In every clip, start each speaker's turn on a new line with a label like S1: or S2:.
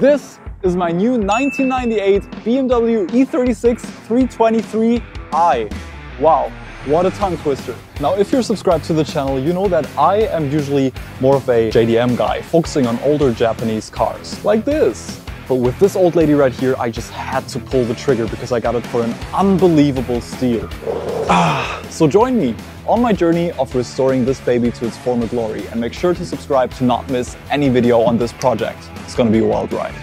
S1: This is my new 1998 BMW E36 323i. Wow, what a tongue twister. Now, if you're subscribed to the channel, you know that I am usually more of a JDM guy, focusing on older Japanese cars, like this. But with this old lady right here, I just had to pull the trigger because I got it for an unbelievable steal. So join me on my journey of restoring this baby to its former glory, and make sure to subscribe to not miss any video on this project. It's gonna be a wild ride.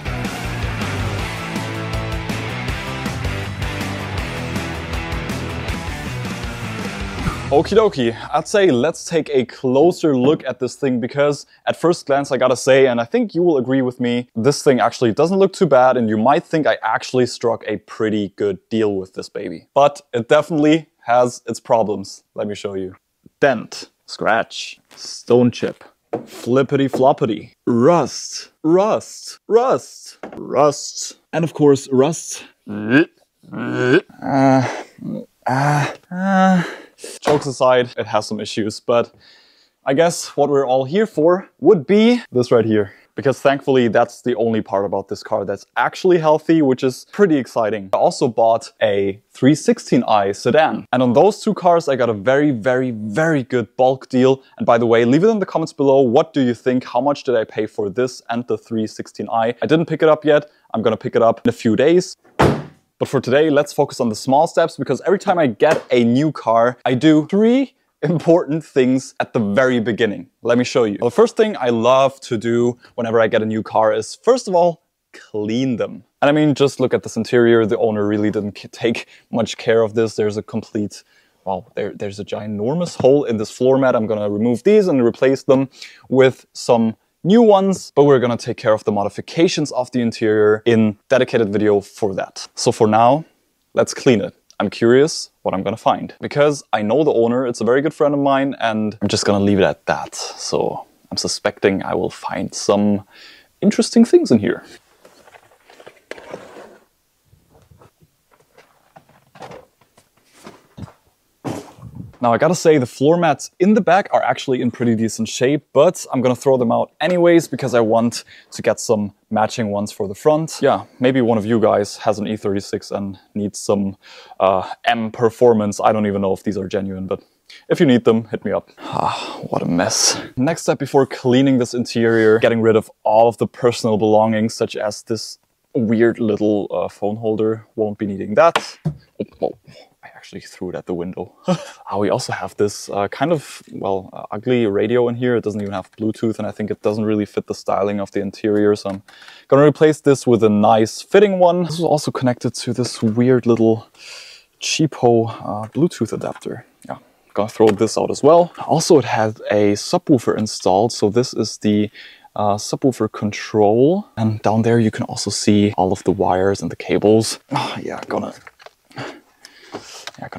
S1: Okie dokie, I'd say let's take a closer look at this thing, because at first glance I gotta say, and I think you will agree with me, this thing actually doesn't look too bad, and you might think I actually struck a pretty good deal with this baby. But it definitely has its problems. Let me show you. Dent, scratch, stone chip, flippity floppity, rust, rust, rust, rust, and of course rust. Jokes aside, it has some issues, but I guess what we're all here for would be this right here. Because thankfully, that's the only part about this car that's actually healthy, which is pretty exciting. I also bought a 316i sedan. And on those two cars, I got a very, very, very good bulk deal. And by the way, leave it in the comments below. What do you think? How much did I pay for this and the 316i? I didn't pick it up yet. I'm gonna pick it up in a few days. But for today, let's focus on the small steps, because every time I get a new car, I do 3 important things at the very beginning. Let me show you. Well, the first thing I love to do whenever I get a new car is, first of all, clean them. And I mean, just look at this interior. The owner really didn't take much care of this. There's a complete, well, there's a ginormous hole in this floor mat. I'm gonna remove these and replace them with some new ones, but we're gonna take care of the modifications of the interior in dedicated video for that. So for now, let's clean it. I'm curious what I'm gonna find, because I know the owner, it's a very good friend of mine, and I'm just gonna leave it at that. So I'm suspecting I will find some interesting things in here. Now, I gotta say, the floor mats in the back are actually in pretty decent shape, but I'm gonna throw them out anyways because I want to get some matching ones for the front. Yeah, maybe one of you guys has an E36 and needs some M performance. I don't even know if these are genuine, but if you need them, hit me up. What a mess. Next step before cleaning this interior, getting rid of all of the personal belongings, such as this weird little phone holder. Won't be needing that. Oh. I actually threw it at the window. We also have this kind of, well, ugly radio in here. It doesn't even have Bluetooth, and I think it doesn't really fit the styling of the interior. So I'm gonna replace this with a nice fitting one. This is also connected to this weird little cheapo Bluetooth adapter. Yeah, gonna throw this out as well. Also, it had a subwoofer installed. So this is the subwoofer control. And down there you can also see all of the wires and the cables. Yeah, gonna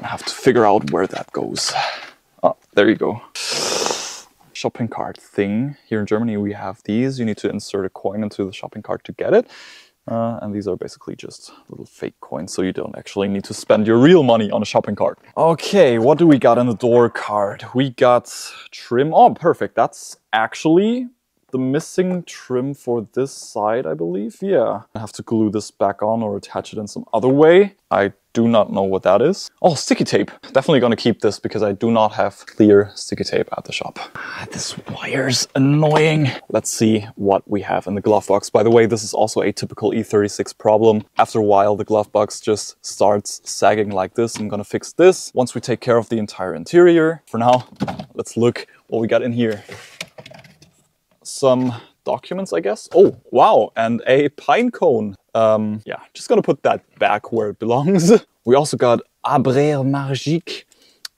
S1: have to figure out where that goes. Oh, there you go. Shopping cart thing. Here in Germany we have these. You need to insert a coin into the shopping cart to get it. And these are basically just little fake coins, so you don't actually need to spend your real money on a shopping cart. Okay, what do we got in the door card? We got trim. Oh, perfect. That's actually the missing trim for this side, I believe. Yeah. I have to glue this back on or attach it in some other way. I do not know what that is. Oh, sticky tape. Definitely gonna keep this because I do not have clear sticky tape at the shop. This wire's annoying. Let's see what we have in the glove box. By the way, this is also a typical E36 problem. After a while, the glove box just starts sagging like this. I'm gonna fix this once we take care of the entire interior. For now, let's look what we got in here. Some documents, I guess. Oh, wow, and a pine cone. Yeah, just gonna put that back where it belongs. We also got Abrère Magique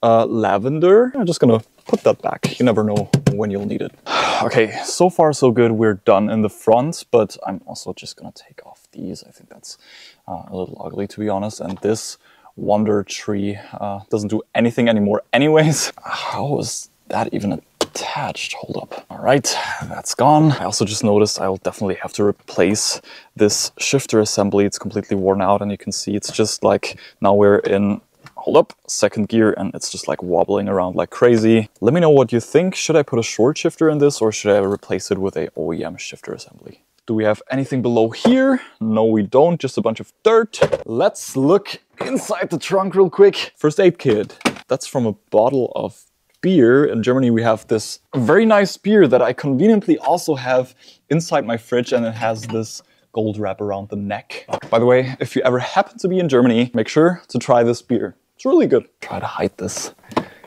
S1: lavender. I'm just gonna put that back. You never know when you'll need it. Okay, so far so good. We're done in the front, but I'm also just gonna take off these. I think that's a little ugly, to be honest. And this wonder tree doesn't do anything anymore anyways. How is that even attached? Hold up. All right, that's gone. I also just noticed I'll definitely have to replace this shifter assembly. It's completely worn out, and you can see it's just like, now we're in, hold up, second gear, and it's just like wobbling around like crazy. Let me know what you think. Should I put a short shifter in this, or should I replace it with a OEM shifter assembly? Do we have anything below here? No, we don't, just a bunch of dirt. Let's look inside the trunk real quick. First aid kit. That's from a bottle of beer. In Germany, we have this very nice beer that I conveniently also have inside my fridge, and it has this gold wrap around the neck. By the way, if you ever happen to be in Germany, make sure to try this beer. It's really good. Try to hide this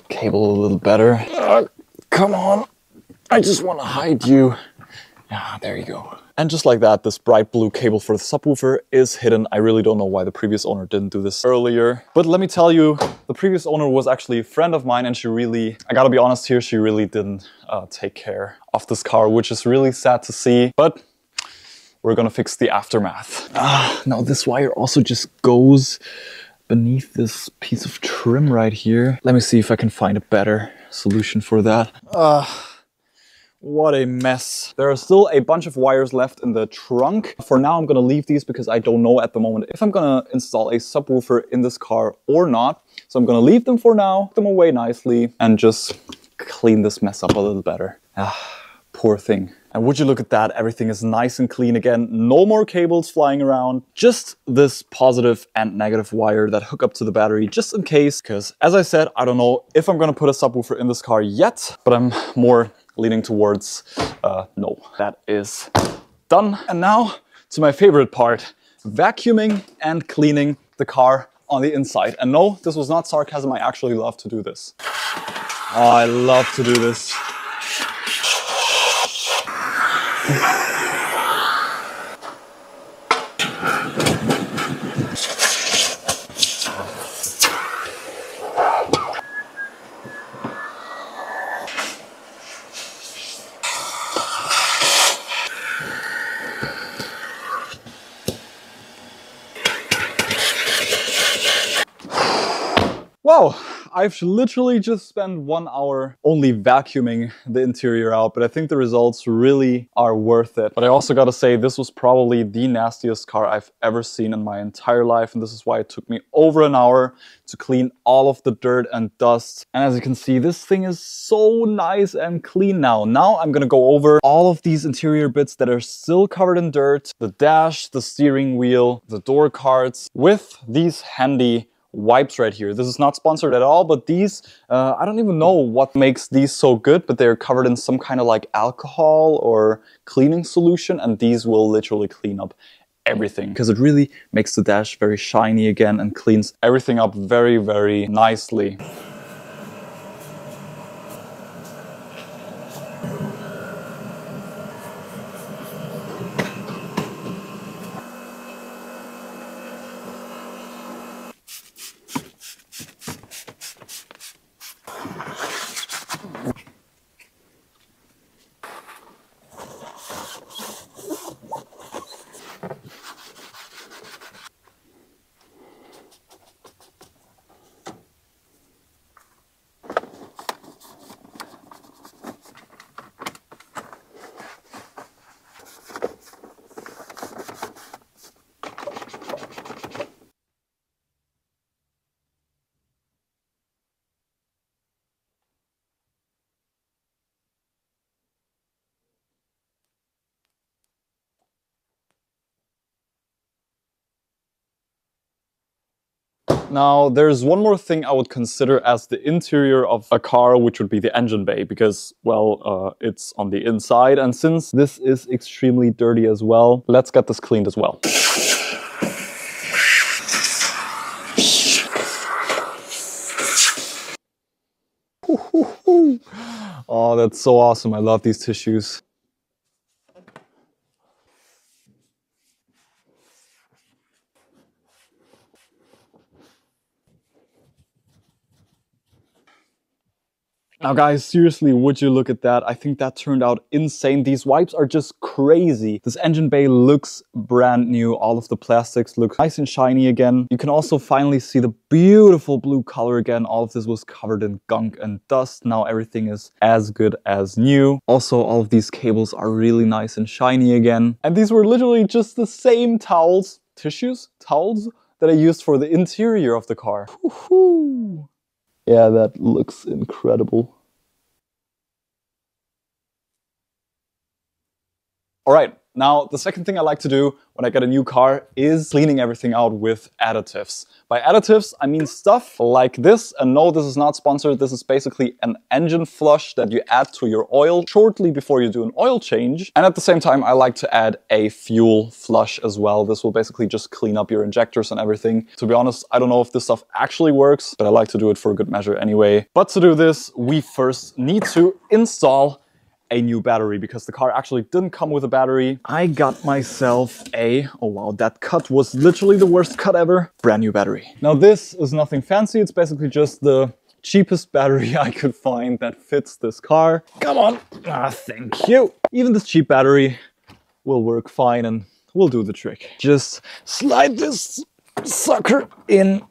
S1: cable a little better. Come on. I just want to hide you. Ah, there you go. And just like that, this bright blue cable for the subwoofer is hidden. I really don't know why the previous owner didn't do this earlier. But let me tell you, the previous owner was actually a friend of mine, and she really, I gotta be honest here, she really didn't take care of this car, which is really sad to see. But we're gonna fix the aftermath. Now this wire also just goes beneath this piece of trim right here. Let me see if I can find a better solution for that. What a mess. There are still a bunch of wires left in the trunk. For now, I'm gonna leave these because I don't know at the moment if I'm gonna install a subwoofer in this car or not. So I'm gonna leave them for now, put them away nicely, and just clean this mess up a little better. Poor thing. And would you look at that, everything is nice and clean again. No more cables flying around. Just this positive and negative wire that hook up to the battery just in case. Because as I said, I don't know if I'm gonna put a subwoofer in this car yet, but I'm more leaning towards no. That is done. And now to my favorite part, vacuuming and cleaning the car on the inside. And no, this was not sarcasm, I actually love to do this. Oh, I love to do this. Wow, I've literally just spent 1 hour only vacuuming the interior out, but I think the results really are worth it. But I also gotta say, this was probably the nastiest car I've ever seen in my entire life, and this is why it took me over an hour to clean all of the dirt and dust. And as you can see, this thing is so nice and clean now. Now I'm gonna go over all of these interior bits that are still covered in dirt, the dash, the steering wheel, the door cards, with these handy wipes right here. This is not sponsored at all, but these, I don't even know what makes these so good, but they're covered in some kind of like alcohol or cleaning solution, and these will literally clean up everything because it really makes the dash very shiny again and cleans everything up very, very nicely. Now, there's one more thing I would consider as the interior of a car, which would be the engine bay, because, well, it's on the inside. And since this is extremely dirty as well, let's get this cleaned as well. Oh, that's so awesome. I love these tissues. Now guys, seriously, would you look at that? I think that turned out insane. These wipes are just crazy. This engine bay looks brand new. All of the plastics look nice and shiny again. You can also finally see the beautiful blue color again. All of this was covered in gunk and dust. Now everything is as good as new. Also, all of these cables are really nice and shiny again. And these were literally just the same towels, towels that I used for the interior of the car. Woohoo! Yeah, that looks incredible. All right, Now, the second thing I like to do when I get a new car is cleaning everything out with additives. By additives, I mean stuff like this. And no, this is not sponsored. This is basically an engine flush that you add to your oil shortly before you do an oil change. And at the same time, I like to add a fuel flush as well. This will basically just clean up your injectors and everything. To be honest, I don't know if this stuff actually works, but I like to do it for good measure anyway. But to do this, we first need to install a new battery because the car actually didn't come with a battery. I got myself a, oh wow, that cut was literally the worst cut ever, brand new battery. Now this is nothing fancy, it's basically just the cheapest battery I could find that fits this car. Come on, thank you. Even this cheap battery will work fine and will do the trick. Just slide this sucker in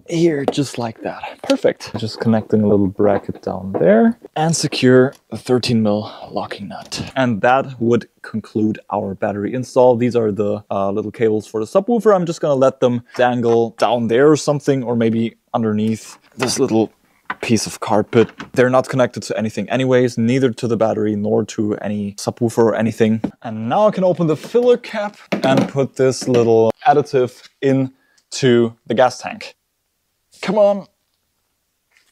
S1: here, just like that. Perfect. Just connecting a little bracket down there and secure the 13mm locking nut. And that would conclude our battery install. These are the little cables for the subwoofer. I'm just gonna let them dangle down there or something, or maybe underneath this little piece of carpet. They're not connected to anything anyways, neither to the battery nor to any subwoofer or anything. And now I can open the filler cap and put this little additive into the gas tank. Come on.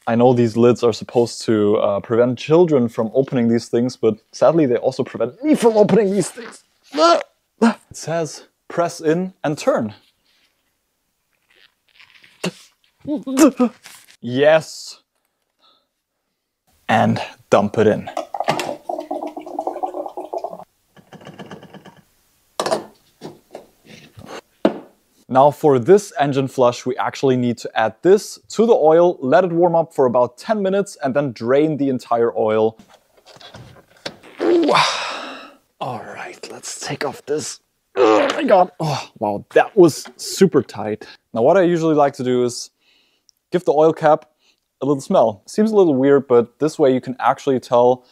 S1: I know these lids are supposed to prevent children from opening these things, but sadly they also prevent me from opening these things. It says press in and turn. Yes. And dump it in. Now for this engine flush, we actually need to add this to the oil, let it warm up for about 10 minutes, and then drain the entire oil. All right, let's take off this. Oh my God. Oh, wow, that was super tight. Now what I usually like to do is give the oil cap a little smell. Seems a little weird, but this way you can actually tell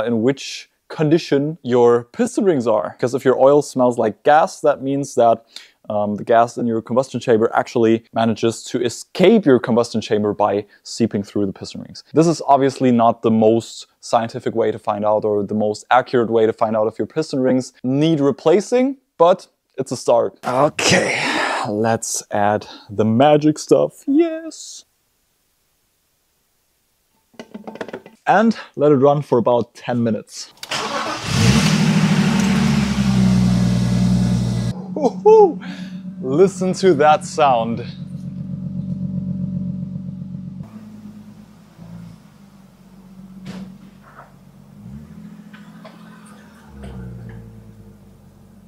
S1: in which condition your piston rings are. Because if your oil smells like gas, that means that the gas in your combustion chamber actually manages to escape your combustion chamber by seeping through the piston rings. This is obviously not the most scientific way to find out, or the most accurate way to find out if your piston rings need replacing, but it's a start. Okay, let's add the magic stuff. Yes. And let it run for about 10 minutes. Woohoo! Listen to that sound.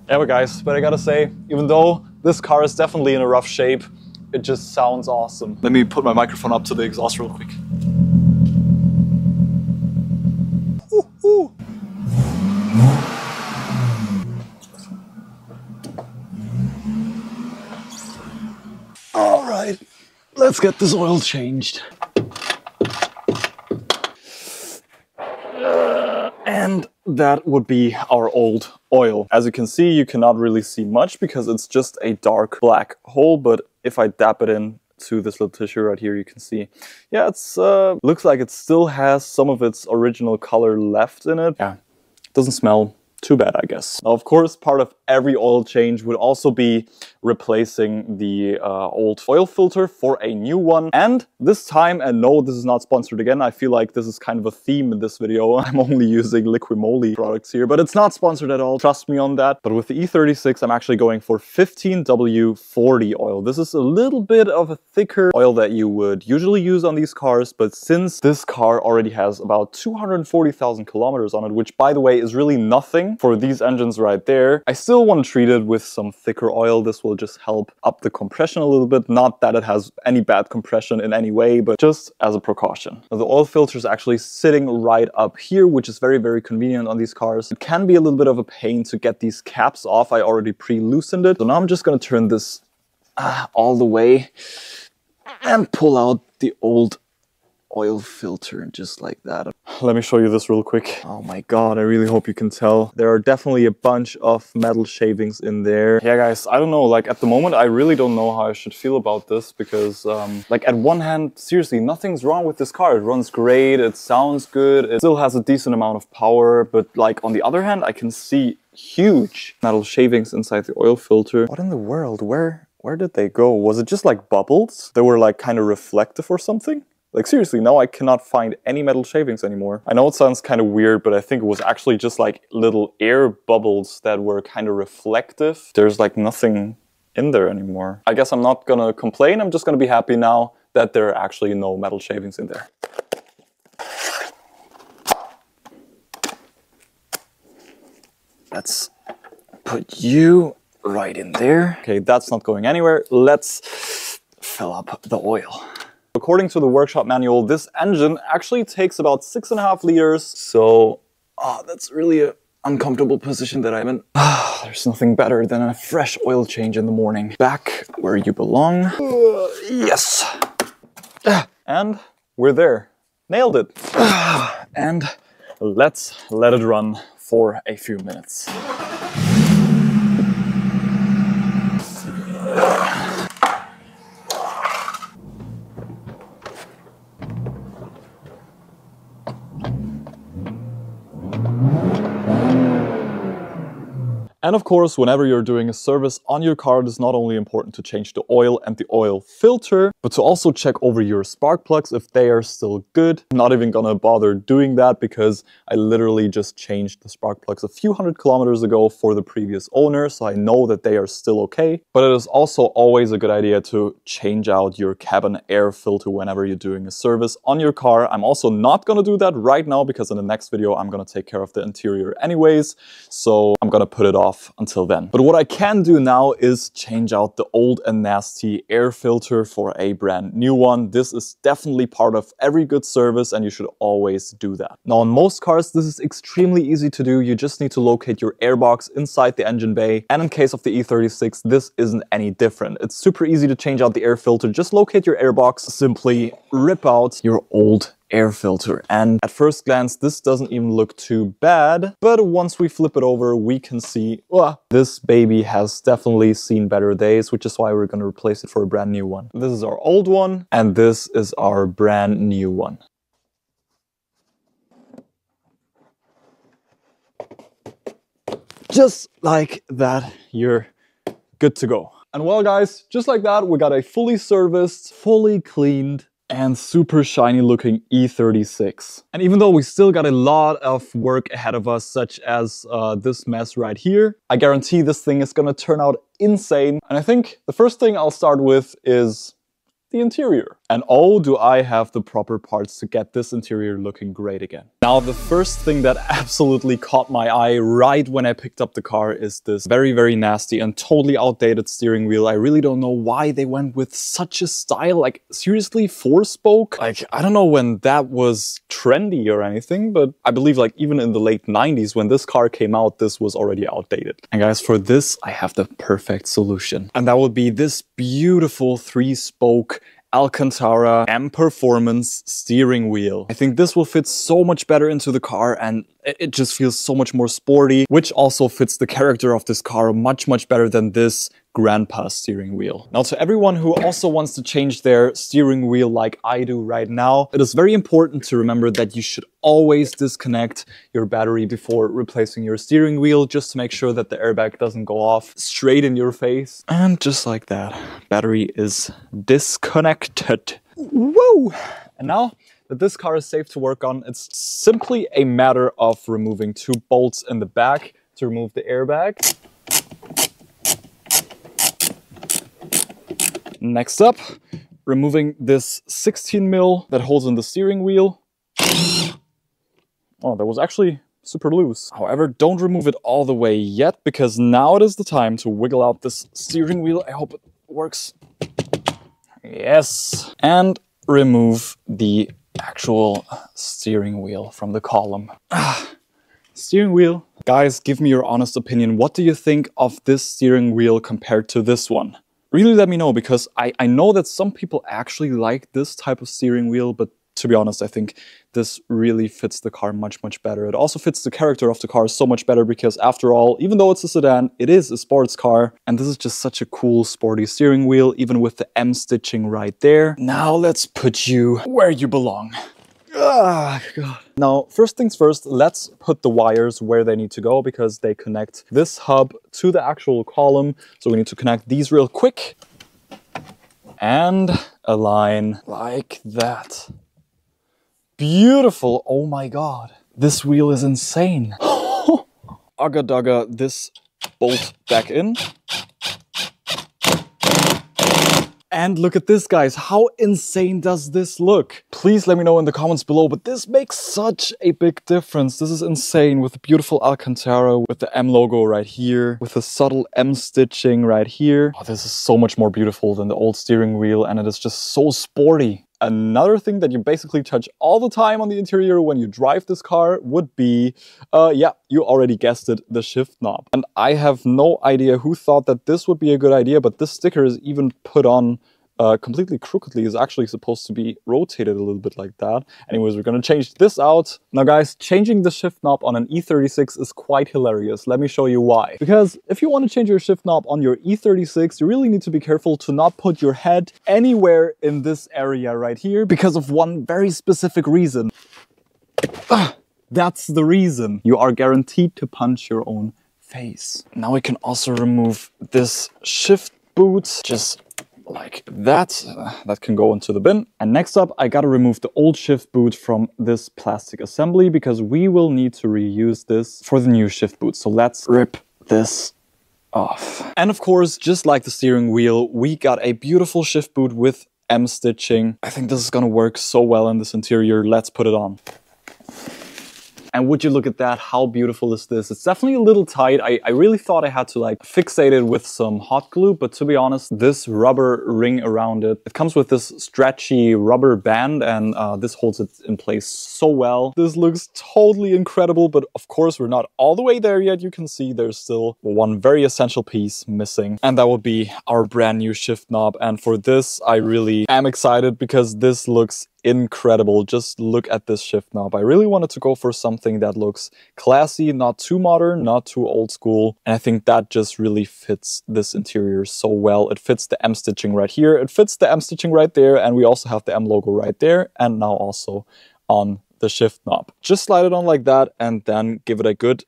S1: Yeah, but guys, but I gotta say, even though this car is definitely in a rough shape, it just sounds awesome. Let me put my microphone up to the exhaust real quick. Woohoo! All right, let's get this oil changed. And that would be our old oil. As you can see, you cannot really see much because it's just a dark black hole, but if I dab it in to this little tissue right here, you can see, yeah, it's looks like it still has some of its original color left in it. Yeah, doesn't smell too bad, I guess. Now, of course, part of every oil change would also be replacing the old oil filter for a new one. And this time, and no, this is not sponsored again, I feel like this is kind of a theme in this video. I'm only using Liquimoly products here, but it's not sponsored at all. Trust me on that. But with the E36, I'm actually going for 15W40 oil. This is a little bit of a thicker oil that you would usually use on these cars, but since this car already has about 240,000 kilometers on it, which by the way is really nothing for these engines right there, I still want to treat it with some thicker oil. This will just help up the compression a little bit. Not that it has any bad compression in any way, but just as a precaution. Now, the oil filter is actually sitting right up here, which is very, very convenient on these cars. It can be a little bit of a pain to get these caps off. I already pre-loosened it. So now I'm just going to turn this all the way and pull out the old oil filter just like that. Let me show you this real quick. Oh my god, I really hope you can tell. There are definitely a bunch of metal shavings in there. Yeah guys, I don't know, like at the moment I really don't know how I should feel about this because like at one hand, seriously, nothing's wrong with this car. It runs great, it sounds good, it still has a decent amount of power, but like on the other hand, I can see huge metal shavings inside the oil filter. What in the world? Where did they go? Was it just like bubbles? They were like kind of reflective or something? Like seriously, now I cannot find any metal shavings anymore. I know it sounds kind of weird, but I think it was actually just like little air bubbles that were kind of reflective. There's like nothing in there anymore. I guess I'm not gonna complain. I'm just gonna be happy now that there are actually no metal shavings in there. Let's put you right in there. Okay, that's not going anywhere. Let's fill up the oil. According to the workshop manual, this engine actually takes about 6.5 liters. So, that's really an uncomfortable position that I'm in. There's nothing better than a fresh oil change in the morning. Back where you belong. Yes. And we're there. Nailed it. And let's let it run for a few minutes. And of course, whenever you're doing a service on your car, it is not only important to change the oil and the oil filter, but to also check over your spark plugs if they are still good. I'm not even gonna bother doing that because I literally just changed the spark plugs a few hundred kilometers ago for the previous owner, so I know that they are still okay. But it is also always a good idea to change out your cabin air filter whenever you're doing a service on your car. I'm also not gonna do that right now because in the next video, I'm gonna take care of the interior anyways, so I'm gonna put it off until then. But what I can do now is change out the old and nasty air filter for a brand new one. This is definitely part of every good service and you should always do that. Now on most cars this is extremely easy to do. You just need to locate your airbox inside the engine bay, and in case of the E36 this isn't any different. It's super easy to change out the air filter. Just locate your airbox, simply rip out your old air filter, and at first glance this doesn't even look too bad, but once we flip it over we can see this baby has definitely seen better days, which is why we're going to replace it for a brand new one. This is our old one and this is our brand new one. Just like that, you're good to go. And well guys, just like that we got a fully serviced, fully cleaned and super shiny looking E36. And even though we still got a lot of work ahead of us, such as this mess right here, I guarantee this thing is gonna turn out insane. And I think the first thing I'll start with is the interior. And oh, do I have the proper parts to get this interior looking great again. Now, the first thing that absolutely caught my eye right when I picked up the car is this very, very nasty and totally outdated steering wheel. I really don't know why they went with such a style. Like, seriously, 4-spoke? Like, I don't know when that was trendy or anything, but I believe like even in the late 90s when this car came out, this was already outdated. And guys, for this, I have the perfect solution. And that would be this beautiful 3-spoke Alcantara M Performance steering wheel. I think this will fit so much better into the car and it just feels so much more sporty, which also fits the character of this car much, much better than this grandpa steering wheel. Now, to everyone who also wants to change their steering wheel like I do right now, it is very important to remember that you should always disconnect your battery before replacing your steering wheel, just to make sure that the airbag doesn't go off straight in your face. And just like that, battery is disconnected. Whoa! And now that this car is safe to work on, it's simply a matter of removing 2 bolts in the back to remove the airbag. Next up, removing this 16mm that holds in the steering wheel. Oh, that was actually super loose. However, don't remove it all the way yet, because now it is the time to wiggle out this steering wheel. I hope it works. Yes. And remove the actual steering wheel from the column. Steering wheel. Guys, give me your honest opinion. What do you think of this steering wheel compared to this one? Really let me know, because I know that some people actually like this type of steering wheel, but to be honest, I think this really fits the car much, much better. It also fits the character of the car so much better because after all, even though it's a sedan, it is a sports car. And this is just such a cool sporty steering wheel, even with the M stitching right there. Now let's put you where you belong. Ah, God. Now, first things first, let's put the wires where they need to go because they connect this hub to the actual column. So we need to connect these real quick and align like that. Beautiful. Oh my God. This wheel is insane. Ugga dugga this bolt back in. And look at this, guys. How insane does this look? Please let me know in the comments below, but this makes such a big difference. This is insane with the beautiful Alcantara, with the M logo right here, with the subtle M stitching right here. Oh, this is so much more beautiful than the old steering wheel, and it is just so sporty. Another thing that you basically touch all the time on the interior when you drive this car would be, yeah, you already guessed it, the shift knob. And I have no idea who thought that this would be a good idea, but this sticker is even put on completely crookedly. Is actually supposed to be rotated a little bit like that. Anyways, we're gonna change this out. Now guys, changing the shift knob on an E36 is quite hilarious. Let me show you why. Because if you want to change your shift knob on your E36, you really need to be careful to not put your head anywhere in this area right here because of one very specific reason. That's the reason. You are guaranteed to punch your own face. Now we can also remove this shift boot, just like that. That can go into the bin. And next up, I gotta remove the old shift boot from this plastic assembly because we will need to reuse this for the new shift boot. So let's rip this off. And of course, just like the steering wheel, we got a beautiful shift boot with M stitching. I think this is gonna work so well in this interior. Let's put it on. And would you look at that, how beautiful is this? It's definitely a little tight. I really thought I had to like fixate it with some hot glue, but to be honest, this rubber ring around it, it comes with this stretchy rubber band and this holds it in place so well. This looks totally incredible, but of course we're not all the way there yet. You can see there's still one very essential piece missing, and that would be our brand new shift knob. And for this, I really am excited because this looks incredible. Just look at this shift knob. I really wanted to go for something that looks classy, not too modern, not too old school. And I think that just really fits this interior so well. It fits the M stitching right here. It fits the M stitching right there. And we also have the M logo right there. And now also on the shift knob. Just slide it on like that and then give it a good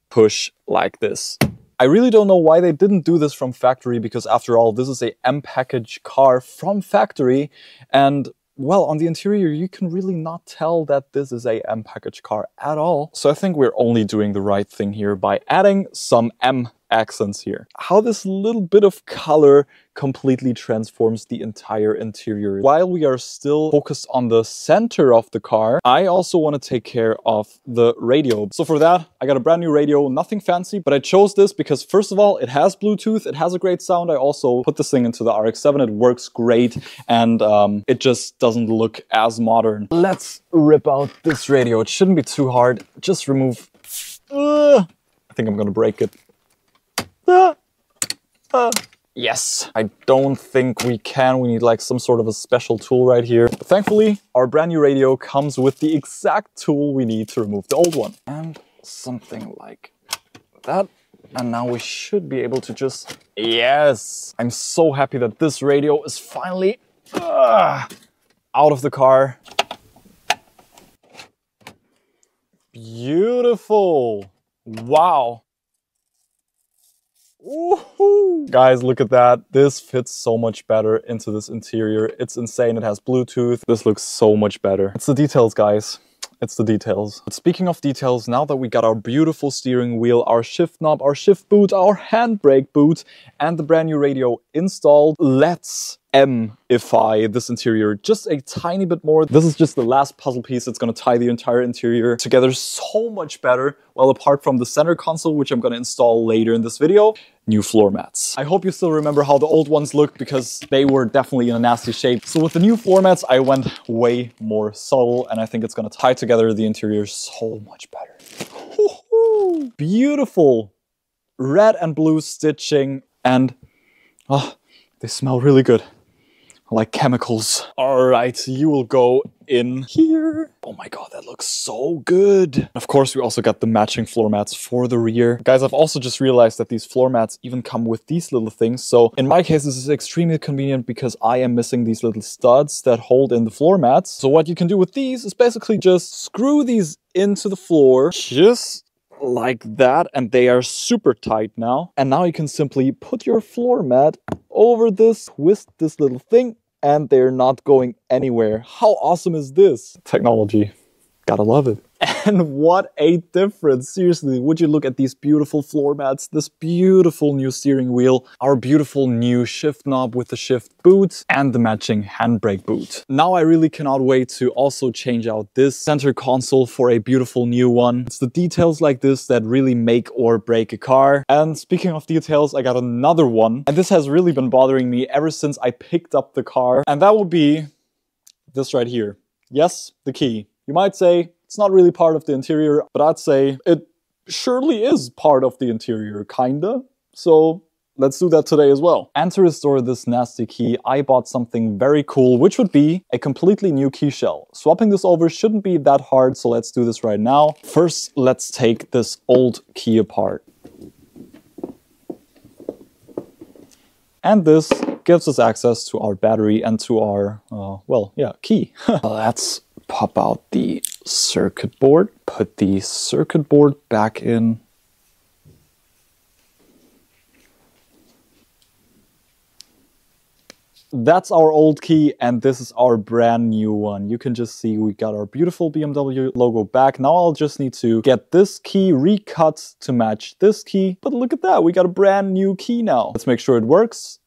S1: push like this. I really don't know why they didn't do this from factory because after all, this is a M package car from factory. And well, on the interior, you can really not tell that this is a M package car at all. So I think we're only doing the right thing here by adding some M accents here. How this little bit of color completely transforms the entire interior. While we are still focused on the center of the car, I also want to take care of the radio. So for that, I got a brand new radio, nothing fancy, but I chose this because first of all, it has Bluetooth, it has a great sound. I also put this thing into the RX-7, it works great, and it just doesn't look as modern. Let's rip out this radio. It shouldn't be too hard. Just remove... I think I'm gonna break it. Yes, I don't think we can. We need like some sort of a special tool right here. But thankfully, our brand new radio comes with the exact tool we need to remove the old one. And something like that. And now we should be able to just... Yes! I'm so happy that this radio is finally out of the car. Beautiful! Wow! Woohoo! Guys, look at that. This fits so much better into this interior. It's insane. It has Bluetooth. This looks so much better. It's the details, guys. It's the details. But speaking of details, now that we got our beautiful steering wheel, our shift knob, our shift boot, our handbrake boot, and the brand new radio installed, let's M-ify this interior just a tiny bit more. This is just the last puzzle piece that's going to tie the entire interior together so much better. Well, apart from the center console, which I'm going to install later in this video, new floor mats. I hope you still remember how the old ones looked because they were definitely in a nasty shape. So with the new floor mats, I went way more subtle, and I think it's going to tie together the interior so much better. Beautiful red and blue stitching, and oh, they smell really good. like chemicals. All right, you will go in here. Oh my god, that looks so good. Of course, we also got the matching floor mats for the rear. Guys, I've also just realized that these floor mats even come with these little things. So in my case, this is extremely convenient because I am missing these little studs that hold in the floor mats. So what you can do with these is basically just screw these into the floor, just like that, and they are super tight now. And now you can simply put your floor mat over this, twist this little thing, and they're not going anywhere. How awesome is this? Technology. Gotta love it. And what a difference. Seriously, would you look at these beautiful floor mats, this beautiful new steering wheel, our beautiful new shift knob with the shift boot, and the matching handbrake boot. Now I really cannot wait to also change out this center console for a beautiful new one. It's the details like this that really make or break a car. And speaking of details, I got another one. And this has really been bothering me ever since I picked up the car. And that will be this right here. Yes, the key. You might say, it's not really part of the interior, but I'd say it surely is part of the interior, kinda. So let's do that today as well. And to restore this nasty key, I bought something very cool, which would be a completely new key shell. Swapping this over shouldn't be that hard, so let's do this right now. First, let's take this old key apart. And this gives us access to our battery and to our, key. Let's pop out the circuit board, put the circuit board back in. That's our old key, and this is our brand new one. You can just see we got our beautiful BMW logo back. Now I'll just need to get this key recut to match this key. But look at that, we got a brand new key now. Let's make sure it works.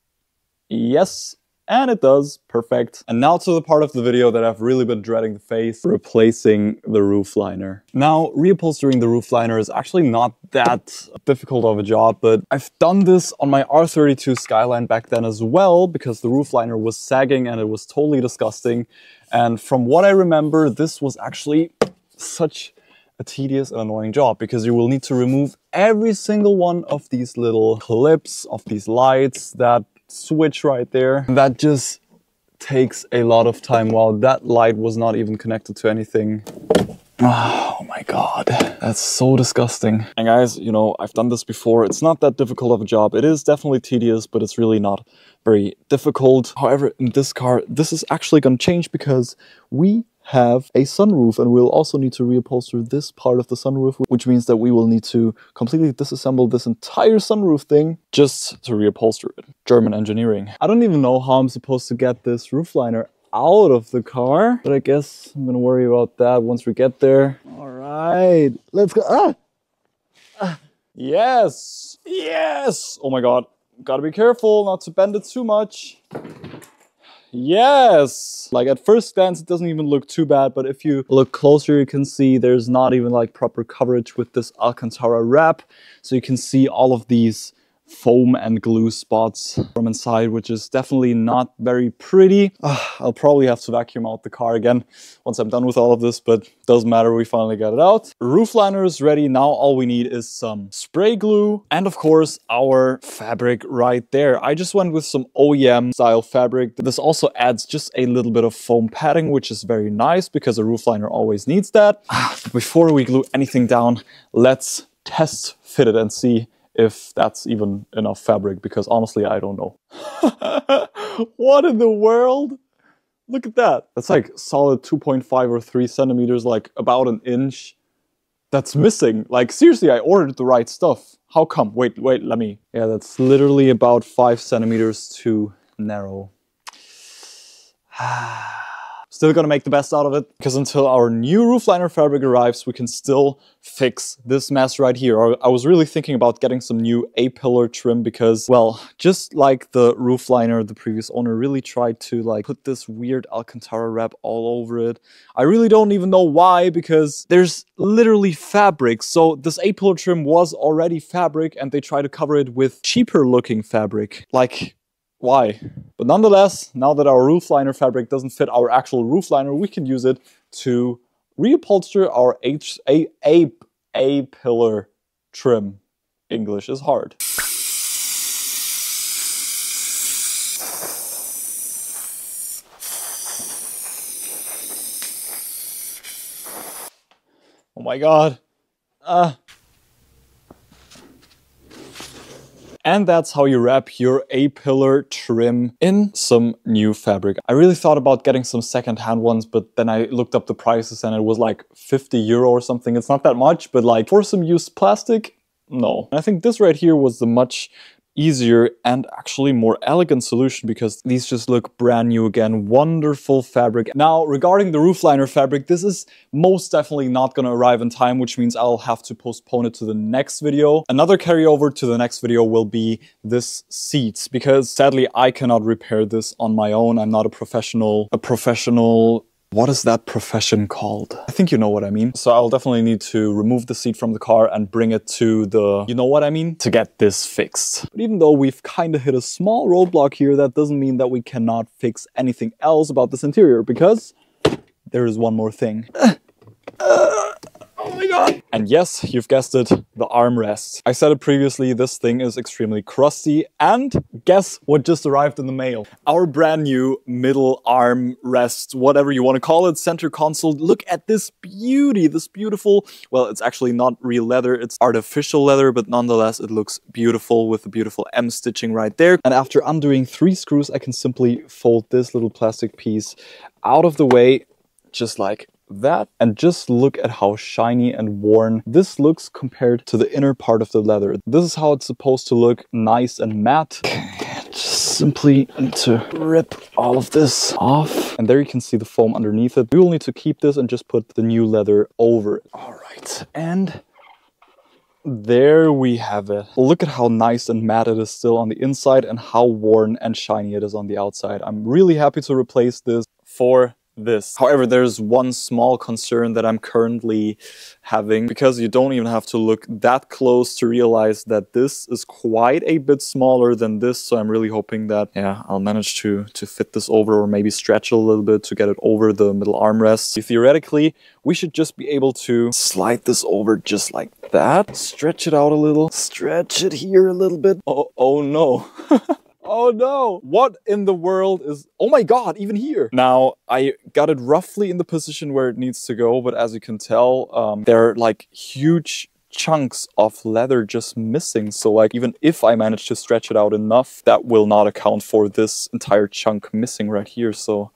S1: Yes. And it does. Perfect. And now to the part of the video that I've really been dreading the face, replacing the roof liner. Now, reupholstering the roof liner is actually not that difficult of a job, but I've done this on my R32 Skyline back then as well, because the roof liner was sagging and it was totally disgusting. And from what I remember, this was actually such a tedious and annoying job, because you will need to remove every single one of these little clips, of these lights, that switch right there. That just takes a lot of time. While that light was not even connected to anything. Oh my god, that's so disgusting. And guys, you know, I've done this before. It's not that difficult of a job. It is definitely tedious, but it's really not very difficult. However, in this car, this is actually going to change because we have a sunroof, and we'll also need to reupholster this part of the sunroof, which means that we will need to completely disassemble this entire sunroof thing just to reupholster it. German engineering. I don't even know how I'm supposed to get this roof liner out of the car, but I guess I'm gonna worry about that once we get there. All right, let's go. Yes, yes. Oh my god, gotta be careful not to bend it too much. Yes! Like at first glance it doesn't even look too bad, but if you look closer you can see there's not even like proper coverage with this Alcantara wrap. So you can see all of these foam and glue spots from inside, which is definitely not very pretty. I'll probably have to vacuum out the car again once I'm done with all of this, but doesn't matter, we finally got it out. Roof liner is ready. Now all we need is some spray glue and of course our fabric right there. I just went with some OEM style fabric. This also adds just a little bit of foam padding, which is very nice because a roof liner always needs that. Before we glue anything down, let's test fit it and see if that's even enough fabric, because honestly, I don't know. What in the world? Look at that. That's like solid 2.5 or 3 centimeters, like about an inch. That's missing. Like seriously, I ordered the right stuff. How come? Wait, let me. Yeah, that's literally about 5 centimeters too narrow. Still gonna make the best out of it, because until our new roof liner fabric arrives, we can still fix this mess right here. I was really thinking about getting some new A-pillar trim because, well, just like the roof liner, the previous owner really tried to like put this weird Alcantara wrap all over it. I really don't even know why, because there's literally fabric. So this A-pillar trim was already fabric and they try to cover it with cheaper looking fabric. Like, why? But nonetheless, now that our roof liner fabric doesn't fit our actual roof liner, we can use it to reupholster our A-pillar trim. English is hard. my God. And that's how you wrap your A-pillar trim in some new fabric. I really thought about getting some second-hand ones, but then I looked up the prices and it was like 50 euro or something. It's not that much, but like for some used plastic, no. And I think this right here was the much easier and actually more elegant solution because these just look brand new again. Wonderful fabric. Now, regarding the roof liner fabric, this is most definitely not going to arrive in time, which means I'll have to postpone it to the next video. Another carryover to the next video will be this seat, because sadly I cannot repair this on my own. I'm not a professional. What is that profession called? I think you know what I mean. So I'll definitely need to remove the seat from the car and bring it to the, you know what I mean, to get this fixed. But even though we've kind of hit a small roadblock here, that doesn't mean that we cannot fix anything else about this interior, because there is one more thing. Oh my God. And yes, you've guessed it, the armrest. I said it previously, this thing is extremely crusty, and guess what just arrived in the mail? Our brand new middle armrest, whatever you want to call it, center console. Look at this beauty, this beautiful, well, it's actually not real leather, it's artificial leather, but nonetheless, it looks beautiful with the beautiful M stitching right there. And after undoing 3 screws, I can simply fold this little plastic piece out of the way, just like that, and just look at how shiny and worn this looks compared to the inner part of the leather. This is how it's supposed to look, nice and matte. Just simply need to rip all of this off, and there you can see the foam underneath it. We will need to keep this and just put the new leather over it. All right, and there we have it. Look at how nice and matte it is still on the inside and how worn and shiny it is on the outside. I'm really happy to replace this for this. However, there's one small concern that I'm currently having, because you don't even have to look that close to realize that this is quite a bit smaller than this. So I'm really hoping that, yeah, I'll manage to fit this over, or maybe stretch it a little bit to get it over the middle armrest. Theoretically, we should just be able to slide this over just like that. Stretch it out a little. Stretch it here a little bit. Oh no. Oh no! What in the world is... Oh my God, even here! Now, I got it roughly in the position where it needs to go, but as you can tell, there are like huge chunks of leather just missing. So like, even if I manage to stretch it out enough, that will not account for this entire chunk missing right here. So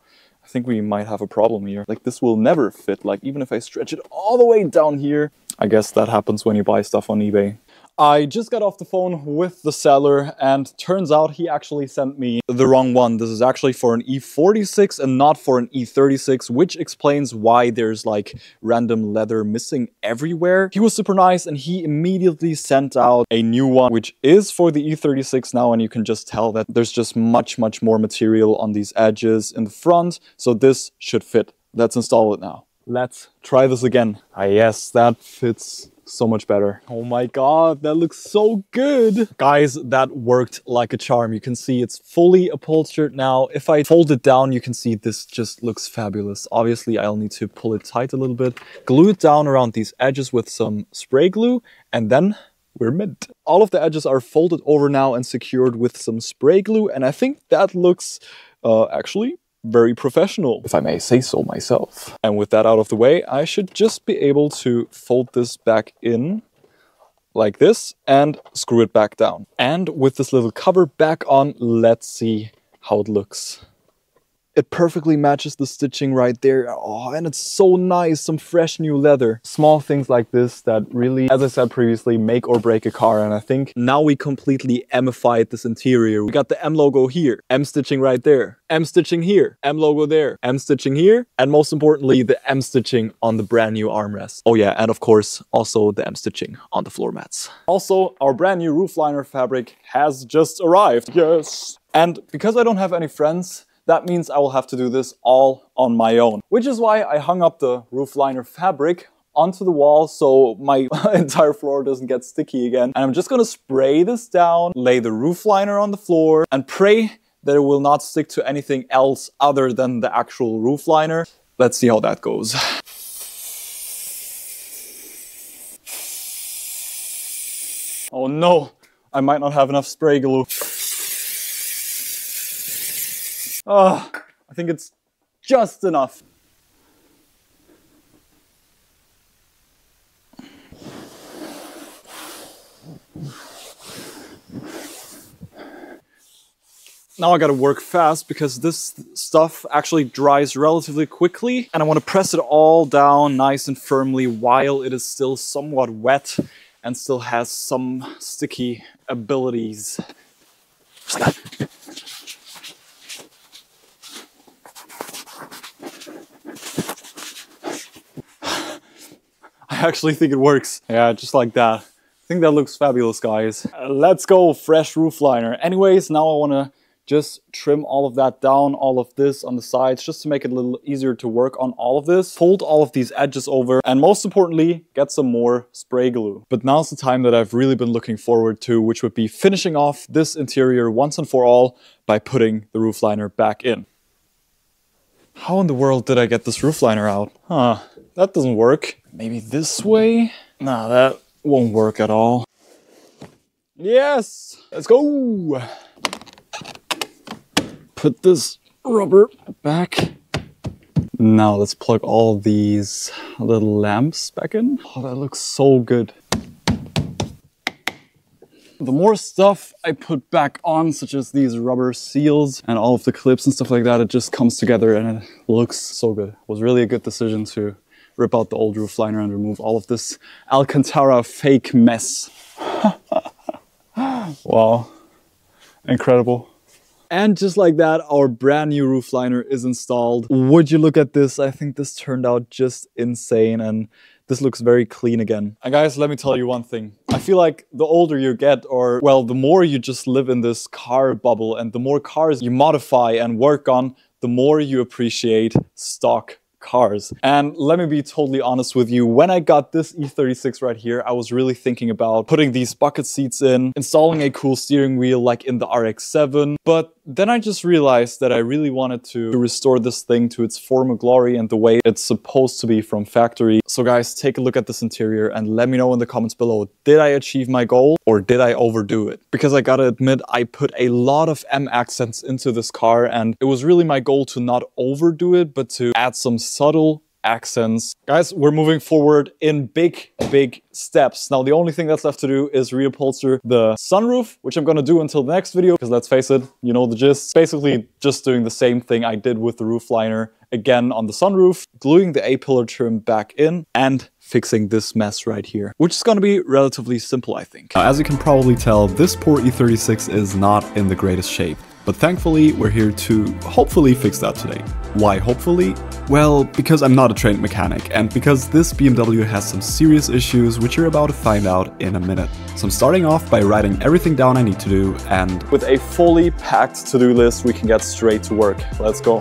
S1: I think we might have a problem here. Like, this will never fit. Like, even if I stretch it all the way down here. I guess that happens when you buy stuff on eBay. I just got off the phone with the seller, and turns out he actually sent me the wrong one. This is actually for an E46 and not for an E36, which explains why there's like random leather missing everywhere. He was super nice, and he immediately sent out a new one, which is for the E36 now, and you can just tell that there's just much more material on these edges in the front, so this should fit. Let's install it now. Let's try this again. Ah yes, that fits so much better. Oh my God, that looks so good. Guys, that worked like a charm. You can see it's fully upholstered now. If I fold it down, you can see this just looks fabulous. Obviously, I'll need to pull it tight a little bit, glue it down around these edges with some spray glue, and then we're mint. All of the edges are folded over now and secured with some spray glue, and I think that looks actually very professional, if I may say so myself. And with that out of the way, I should just be able to fold this back in like this and screw it back down. And with this little cover back on, let's see how it looks. It perfectly matches the stitching right there. Oh, and it's so nice, some fresh new leather. Small things like this that really, as I said previously, make or break a car. And I think now we completely M-ified this interior. We got the M logo here, M stitching right there, M stitching here, M logo there, M stitching here, and most importantly, the M stitching on the brand new armrest. Oh yeah, and of course, also the M stitching on the floor mats. Also, our brand new roof liner fabric has just arrived. Yes! And because I don't have any friends, that means I will have to do this all on my own. Which is why I hung up the roof liner fabric onto the wall so my entire floor doesn't get sticky again. And I'm just gonna spray this down, lay the roof liner on the floor, and pray that it will not stick to anything else other than the actual roof liner. Let's see how that goes. Oh no, I might not have enough spray glue. I think it's just enough. Now I gotta work fast because this stuff actually dries relatively quickly and I want to press it all down nice and firmly while it is still somewhat wet and still has some sticky abilities. Just like that. I actually think it works. Yeah, just like that. I think that looks fabulous, guys. Let's go, fresh roof liner. Anyways, now I want to just trim all of that down, all of this on the sides, just to make it a little easier to work on all of this. Fold all of these edges over, and most importantly, get some more spray glue. But now's the time that I've really been looking forward to, which would be finishing off this interior once and for all by putting the roof liner back in. How in the world did I get this roof liner out? Huh, that doesn't work. Maybe this way? Nah, that won't work at all. Yes, let's go. Put this rubber back. Now let's plug all these little lamps back in. Oh, that looks so good. The more stuff I put back on, such as these rubber seals and all of the clips and stuff like that, it just comes together and it looks so good. It was really a good decision to rip out the old roof liner and remove all of this Alcantara fake mess. Wow, incredible. And just like that, our brand new roof liner is installed. Would you look at this? I think this turned out just insane and this looks very clean again. And guys, let me tell you one thing. I feel like the older you get, or well, the more you just live in this car bubble and the more cars you modify and work on, the more you appreciate stock cars. And let me be totally honest with you, when I got this E36 right here, I was really thinking about putting these bucket seats in, installing a cool steering wheel like in the RX-7, but then I just realized that I really wanted to restore this thing to its former glory and the way it's supposed to be from factory. So guys, take a look at this interior and let me know in the comments below, did I achieve my goal or did I overdo it? Because I gotta admit, I put a lot of M accents into this car and it was really my goal to not overdo it, but to add some subtle accents. Guys, we're moving forward in big steps. Now, the only thing that's left to do is reupholster the sunroof, which I'm gonna do until the next video, because let's face it, you know the gist. Basically, just doing the same thing I did with the roof liner again on the sunroof, gluing the A-pillar trim back in, and fixing this mess right here, which is gonna be relatively simple, I think. As you can probably tell, this poor E36 is not in the greatest shape. But thankfully, we're here to hopefully fix that today. Why hopefully? Well, because I'm not a trained mechanic, and because this BMW has some serious issues which you're about to find out in a minute. So I'm starting off by writing everything down I need to do, and with a fully packed to-do list, we can get straight to work. Let's go.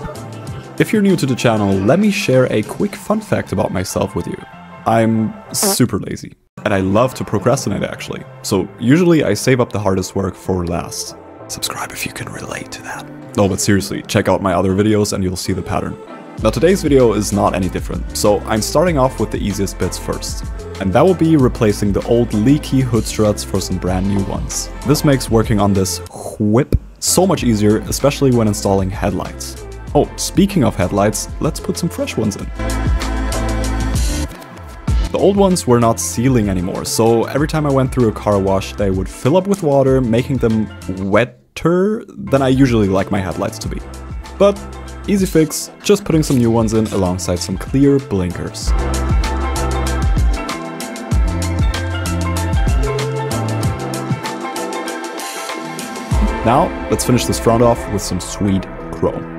S1: If you're new to the channel, let me share a quick fun fact about myself with you. I'm super lazy, and I love to procrastinate actually. So usually I save up the hardest work for last. Subscribe if you can relate to that. No, but seriously, check out my other videos and you'll see the pattern. Now today's video is not any different, so I'm starting off with the easiest bits first. And that will be replacing the old leaky hood struts for some brand new ones. This makes working on this whip so much easier, especially when installing headlights. Oh, speaking of headlights, let's put some fresh ones in. The old ones were not sealing anymore, so every time I went through a car wash, they would fill up with water, making them wetter than I usually like my headlights to be. But easy fix, just putting some new ones in alongside some clear blinkers. Now, let's finish this front off with some sweet chrome.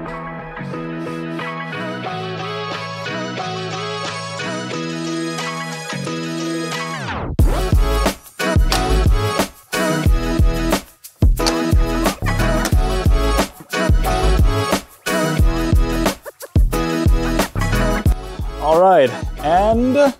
S1: Alright, and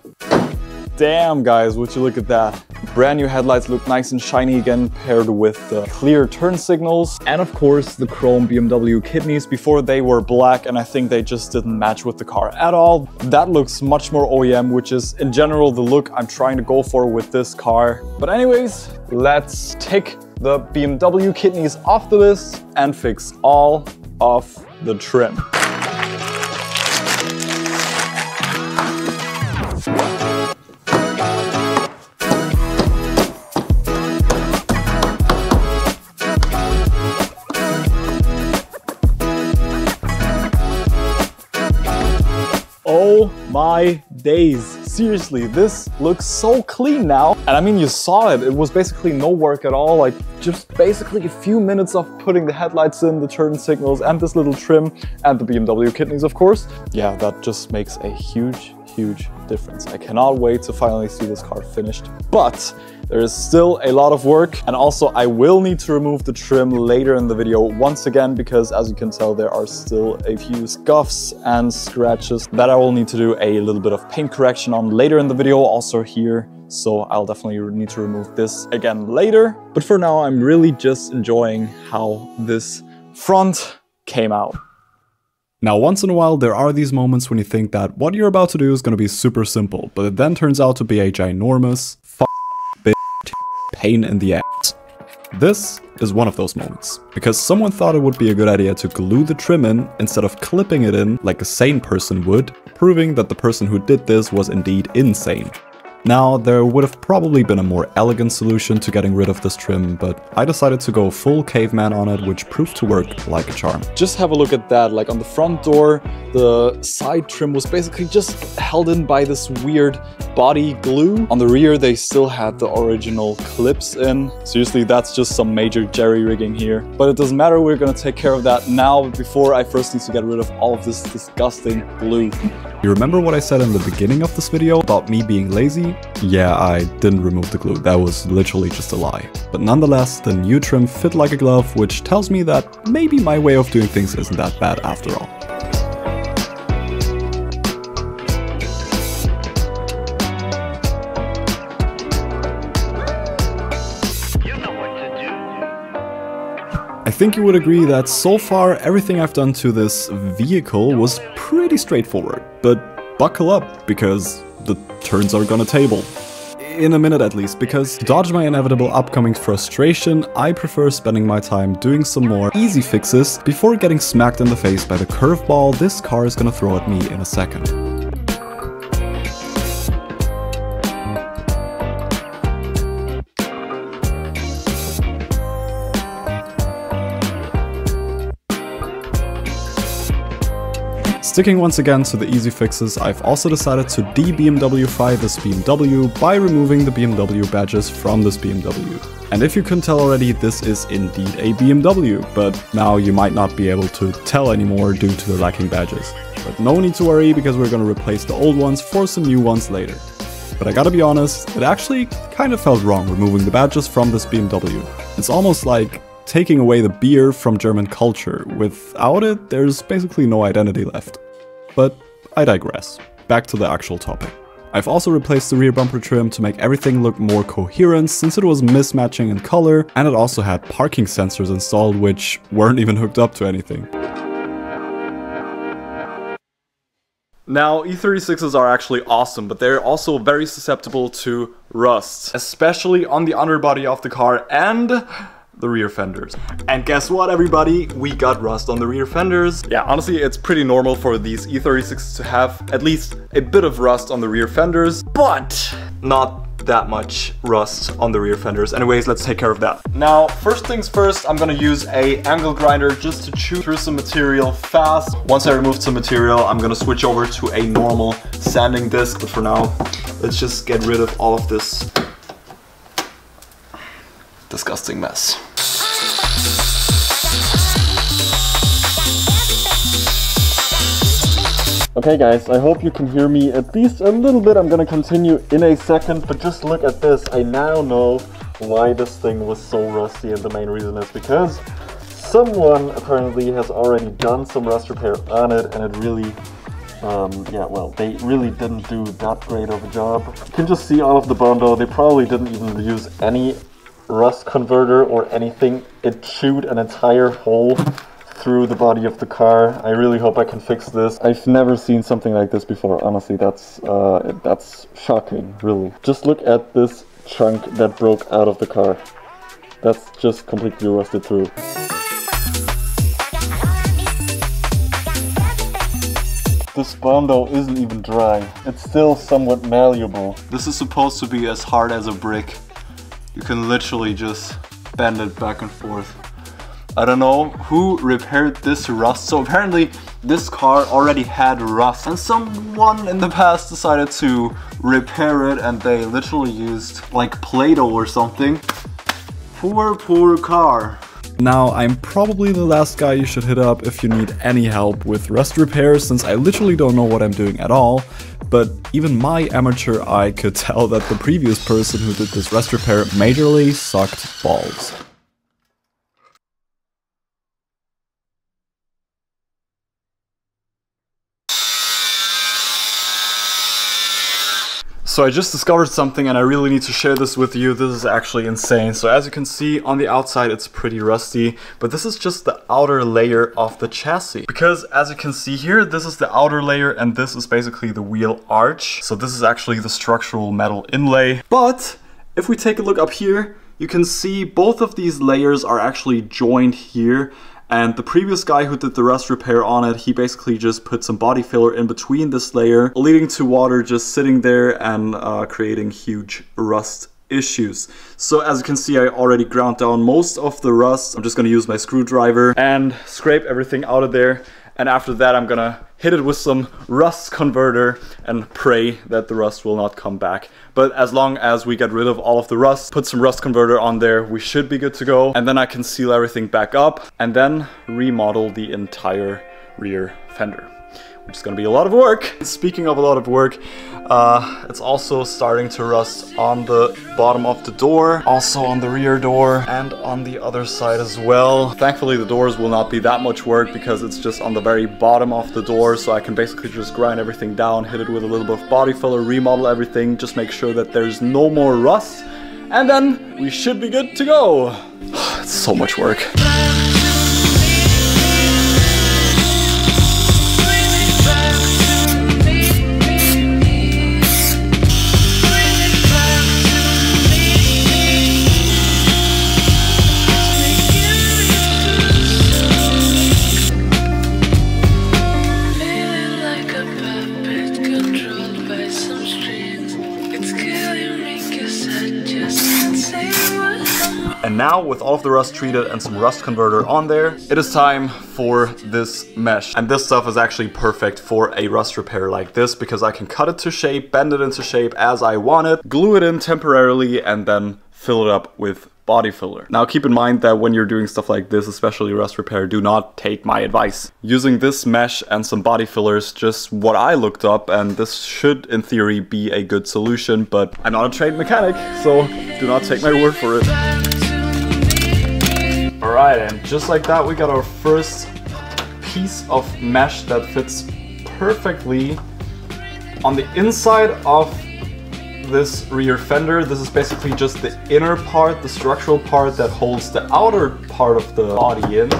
S1: damn guys, would you look at that. Brand new headlights look nice and shiny again, paired with the clear turn signals. And of course, the chrome BMW kidneys. Before they were black and I think they just didn't match with the car at all. That looks much more OEM, which is in general the look I'm trying to go for with this car. But anyways, let's take the BMW kidneys off the list and fix all of the trim. my days. Seriously, this looks so clean now. And I mean, you saw it. It was basically no work at all. Like just basically a few minutes of putting the headlights in, the turn signals, and this little trim, and the BMW kidneys, of course. Yeah, that just makes a huge difference. I cannot wait to finally see this car finished, but there is still a lot of work. And also I will need to remove the trim later in the video once again, because as you can tell, there are still a few scuffs and scratches that I will need to do a little bit of paint correction on later in the video, also here. So I'll definitely need to remove this again later. But for now, I'm really just enjoying how this front came out. Now, once in a while, there are these moments when you think that what you're about to do is going to be super simple, but it then turns out to be a ginormous pain in the ass. This is one of those moments, because someone thought it would be a good idea to glue the trim in instead of clipping it in like a sane person would, proving that the person who did this was indeed insane. Now, there would have probably been a more elegant solution to getting rid of this trim, but I decided to go full caveman on it, which proved to work like a charm. Just have a look at that. Like on the front door, the side trim was basically just held in by this weird body glue. On the rear, they still had the original clips in. Seriously, that's just some major jerry-rigging here. But it doesn't matter, we're gonna take care of that now before I first need to get rid of all of this disgusting glue. You remember what I said in the beginning of this video about me being lazy? Yeah, I didn't remove the glue. That was literally just a lie. But nonetheless, the new trim fit like a glove, which tells me that maybe my way of doing things isn't that bad after all. I think you would agree that so far everything I've done to this vehicle was pretty straightforward, but buckle up because the turns are gonna table. In a minute at least, because to dodge my inevitable upcoming frustration, I prefer spending my time doing some more easy fixes before getting smacked in the face by the curveball this car is gonna throw at me in a second. Sticking once again to the easy fixes, I've also decided to de-BMW-fy this BMW by removing the BMW badges from this BMW. And if you couldn't tell already, this is indeed a BMW, but now you might not be able to tell anymore due to the lacking badges. But no need to worry, because we're gonna replace the old ones for some new ones later. But I gotta be honest, it actually kind of felt wrong removing the badges from this BMW. It's almost like taking away the beer from German culture. Without it, there's basically no identity left. But I digress. Back to the actual topic. I've also replaced the rear bumper trim to make everything look more coherent, since it was mismatching in color, and it also had parking sensors installed which weren't even hooked up to anything. Now, E36s are actually awesome, but they're also very susceptible to rust, especially on the underbody of the car and the rear fenders. And guess what, everybody? We got rust on the rear fenders. Yeah, honestly, it's pretty normal for these E36s to have at least a bit of rust on the rear fenders, but not that much rust on the rear fenders. Anyways, let's take care of that. Now, first things first, I'm gonna use a angle grinder just to chew through some material fast. Once I remove some material, I'm gonna switch over to a normal sanding disc, but for now, let's just get rid of all of this disgusting mess. Okay guys, I hope you can hear me at least a little bit. I'm gonna continue in a second, but just look at this. I now know why this thing was so rusty, and the main reason is because someone apparently has already done some rust repair on it, and it really, yeah, well, they really didn't do that great of a job. You can just see all of the bondo. They probably didn't even use any rust converter or anything. It chewed an entire hole through the body of the car. I really hope I can fix this. I've never seen something like this before. Honestly, that's shocking, really. Just look at this chunk that broke out of the car. That's just completely rusted through. This bondo isn't even dry. It's still somewhat malleable. This is supposed to be as hard as a brick. You can literally just bend it back and forth. I don't know who repaired this rust. So apparently this car already had rust and someone in the past decided to repair it and they literally used like Play-Doh or something. Poor car. Now, I'm probably the last guy you should hit up if you need any help with rust repairs, since I literally don't know what I'm doing at all. But even my amateur eye could tell that the previous person who did this rust repair majorly sucked balls. So I just discovered something and I really need to share this with you. This is actually insane. So as you can see on the outside it's pretty rusty, but this is just the outer layer of the chassis. Because as you can see here, this is the outer layer and this is basically the wheel arch. So this is actually the structural metal inlay. But if we take a look up here, you can see both of these layers are actually joined here. And the previous guy who did the rust repair on it, he basically just put some body filler in between this layer, leading to water just sitting there and creating huge rust issues. So as you can see, I already ground down most of the rust. I'm just gonna use my screwdriver and scrape everything out of there. And after that, I'm gonna hit it with some rust converter and pray that the rust will not come back. But as long as we get rid of all of the rust, put some rust converter on there, we should be good to go. And then I can seal everything back up and then remodel the entire rear fender, which is gonna be a lot of work. Speaking of a lot of work, it's also starting to rust on the bottom of the door, also on the rear door, and on the other side as well. Thankfully, the doors will not be that much work because it's just on the very bottom of the door, so I can basically just grind everything down, hit it with a little bit of body filler, remodel everything, just make sure that there's no more rust, and then we should be good to go. It's so much work. And now, with all of the rust treated and some rust converter on there, it is time for this mesh. And this stuff is actually perfect for a rust repair like this because I can cut it to shape, bend it into shape as I want it, glue it in temporarily, and then fill it up with body filler. Now keep in mind that when you're doing stuff like this, especially rust repair, do not take my advice. Using this mesh and some body filler is just what I looked up, and this should in theory be a good solution, but I'm not a trained mechanic, so do not take my word for it. Alright, and just like that, we got our first piece of mesh that fits perfectly on the inside of this rear fender. This is basically just the inner part, the structural part that holds the outer part of the body in.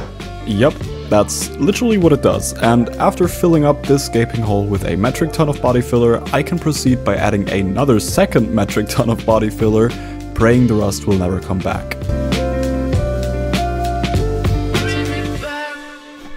S1: Yep, that's literally what it does. And after filling up this gaping hole with a metric ton of body filler, I can proceed by adding another second metric ton of body filler, praying the rust will never come back.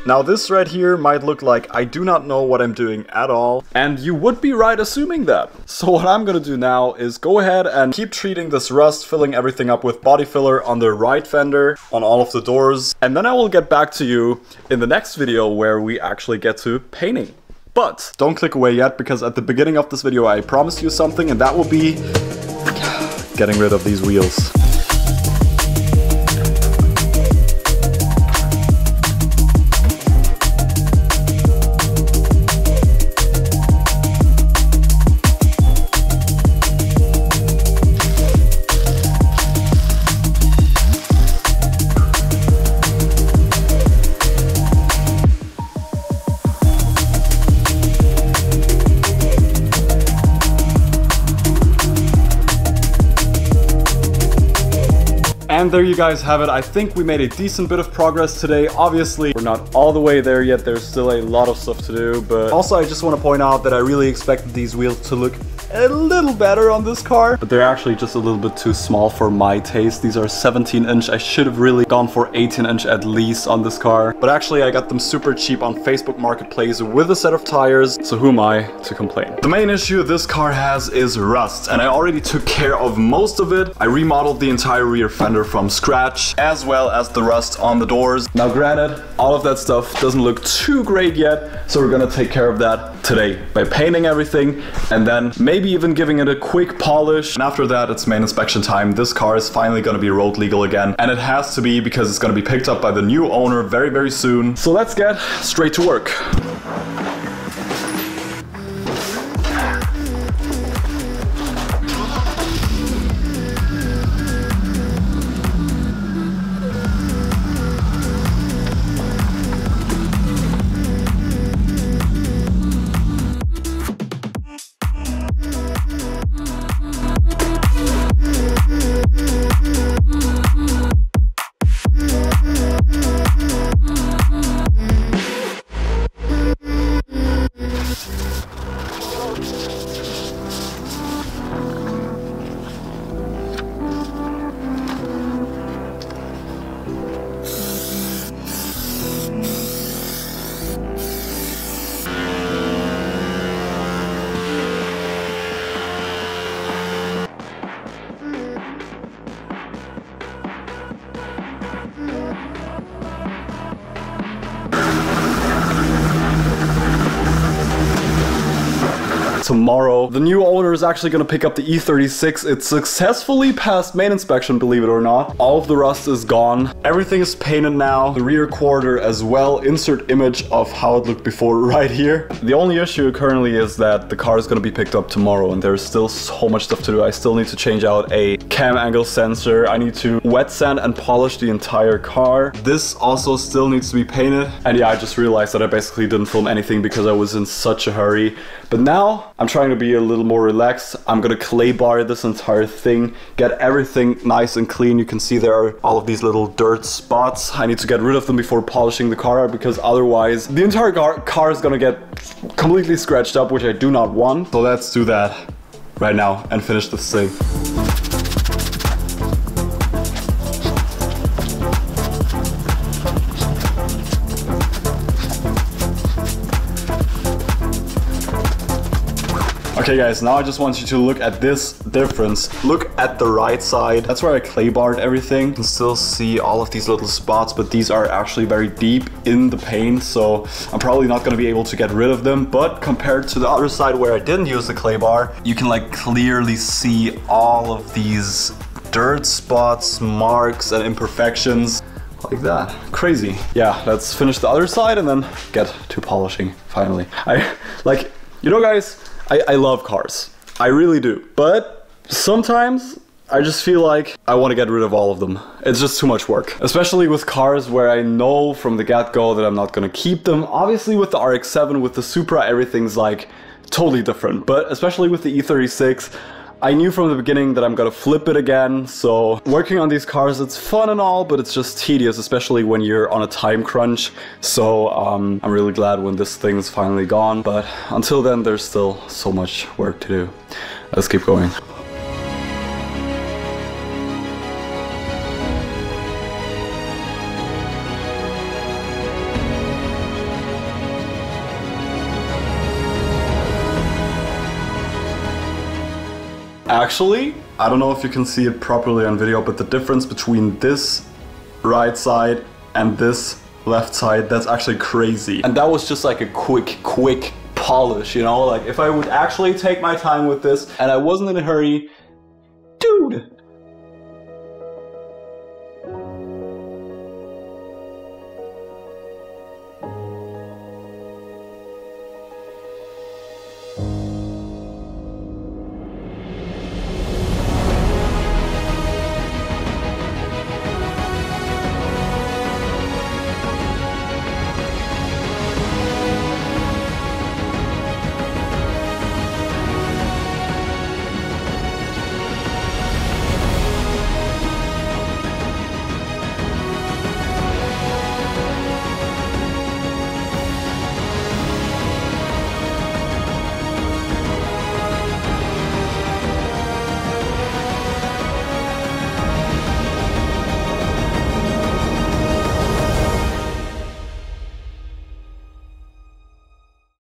S1: Now this right here might look like I do not know what I'm doing at all, and you would be right assuming that. So what I'm gonna do now is go ahead and keep treating this rust, filling everything up with body filler on the right fender, on all of the doors, and then I will get back to you in the next video where we actually get to painting. But don't click away yet, because at the beginning of this video I promised you something, and that will be getting rid of these wheels. And there you guys have it. I think we made a decent bit of progress today. Obviously, we're not all the way there yet. There's still a lot of stuff to do, but also I just want to point out that I really expected these wheels to look a little better on this car, but they're actually just a little bit too small for my taste. These are 17-inch. I should have really gone for 18-inch at least on this car. But actually I got them super cheap on Facebook Marketplace with a set of tires, so who am I to complain? The main issue this car has is rust, and I already took care of most of it. I remodeled the entire rear fender from scratch, as well as the rust on the doors. Now granted, all of that stuff doesn't look too great yet, so we're gonna take care of that today by painting everything and then maybe even giving it a quick polish. And after that, it's main inspection time. This car is finally gonna be road legal again, and it has to be because it's gonna be picked up by the new owner very, very soon. So let's get straight to work. Tomorrow, the new owner is actually going to pick up the E36. It successfully passed main inspection, believe it or not. All of the rust is gone. Everything is painted now. The rear quarter as well. Insert image of how it looked before right here. The only issue currently is that the car is going to be picked up tomorrow and there's still so much stuff to do. I still need to change out a cam angle sensor. I need to wet sand and polish the entire car. This also still needs to be painted. And yeah, I just realized that I basically didn't film anything because I was in such a hurry. But now I'm trying to be a little more relaxed. I'm gonna clay bar this entire thing, get everything nice and clean. You can see there are all of these little dirt spots. I need to get rid of them before polishing the car because otherwise the entire car is gonna get completely scratched up, which I do not want. So let's do that right now and finish this thing. Okay guys, now I just want you to look at this difference. Look at the right side. That's where I clay barred everything. You can still see all of these little spots, but these are actually very deep in the paint, so I'm probably not going to be able to get rid of them. But compared to the other side where I didn't use the clay bar, you can like clearly see all of these dirt spots, marks and imperfections. Like that. Crazy. Yeah, let's finish the other side and then get to polishing finally. You know guys, I love cars. I really do. But sometimes I just feel like I want to get rid of all of them. It's just too much work. Especially with cars where I know from the get-go that I'm not going to keep them. Obviously with the RX-7, with the Supra, everything's like totally different. But especially with the E36, I knew from the beginning that I'm gonna flip it again. So working on these cars, it's fun and all, but it's just tedious, especially when you're on a time crunch. So I'm really glad when this thing's finally gone. But until then, there's still so much work to do. Let's keep going. Actually, I don't know if you can see it properly on video, but the difference between this right side and this left side, that's actually crazy. And that was just like a quick polish, you know? Like if I would actually take my time with this and I wasn't in a hurry, dude,